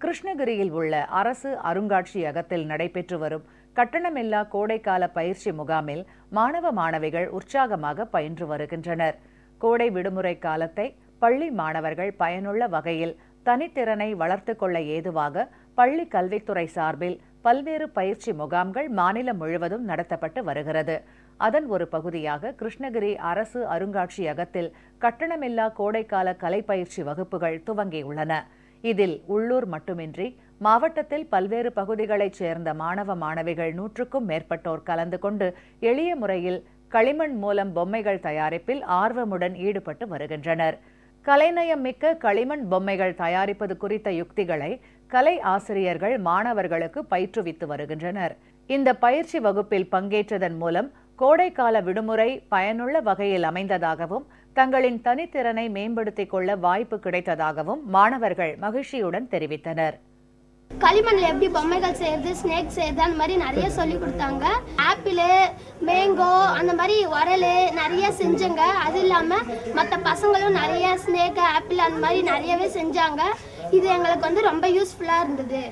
கிருஷ்ணகிரியில் உள்ள அரசு அருங்காட்சியகத்தில் நடைபெற்று வரும் கட்டணமில்லா கோடைக்கால பயிற்சி முகாமில் மாணவ மாணவிகள் உற்சாகமாக பயின்று வருகின்றனர். கோடை விடுமுறை காலத்தை பள்ளி மாணவர்கள் பயனுள்ள வகையில் தனித்திறனை வளர்த்துக் கொள்ள ஏதுவாக பள்ளி கல்வித்துறை சார்பில் பல்வேறு பயிற்சி முகாம்கள் மாநிலம் முழுவதும் நடத்தப்பட்டு வருகிறது. அதன் ஒரு பகுதியாக கிருஷ்ணகிரி அரசு அருங்காட்சியகத்தில் கட்டணமில்லா கோடைக்கால கலைப்பயிற்சி வகுப்புகள் துவங்கியுள்ளன. இதில் உள்ளூர் மட்டுமின்றி மாவட்டத்தில் பல்வேறு பகுதிகளைச் சேர்ந்த மாணவ மாணவிகள் 100க்கும் மேற்பட்டோர் கலந்து கொண்டு எளிய முறையில் களிமண் மூலம் பொம்மைகள் தயாரிப்பில் ஆர்வமுடன் ஈடுபட்டு வருகின்றனர். கலைநயம் மிக்க களிமண் பொம்மைகள் தயாரிப்பது குறித்த யுக்திகளை கலை ஆசிரியர்கள் மாணவர்களுக்கு பயிற்றுவித்து வருகின்றனர். இந்த பயிற்சி வகுப்பில் பங்கேற்றதன் மூலம் கோடைக்கால விடுமுறை பயனுள்ள வகையில் அமைந்ததாகவும் தங்களின் தனித்திறனை மேம்படுத்திக் கொள்ள வாய்ப்பு கிடைத்ததாகவும் மாணவர்கள் மகிழ்ச்சியுடன் தெரிவித்தனர். களிமண்ல எப்படி பொம்மைகள் செய்யறது, ஸ்னேக் செய்யறது அந்த மாதிரி நிறைய சொல்லி கொடுத்தாங்க. ஆப்பிள், மேங்கோ அந்த மாதிரி உரல் நிறைய செஞ்சங்க. அது இல்லாம மற்ற பசங்களும் நிறைய ஸ்னேக், ஆப்பிள் அந்த மாதிரி நிறையவே செஞ்சாங்க. இது எங்களுக்கு ரொம்ப யூஸ்ஃபுல்லா இருந்தது.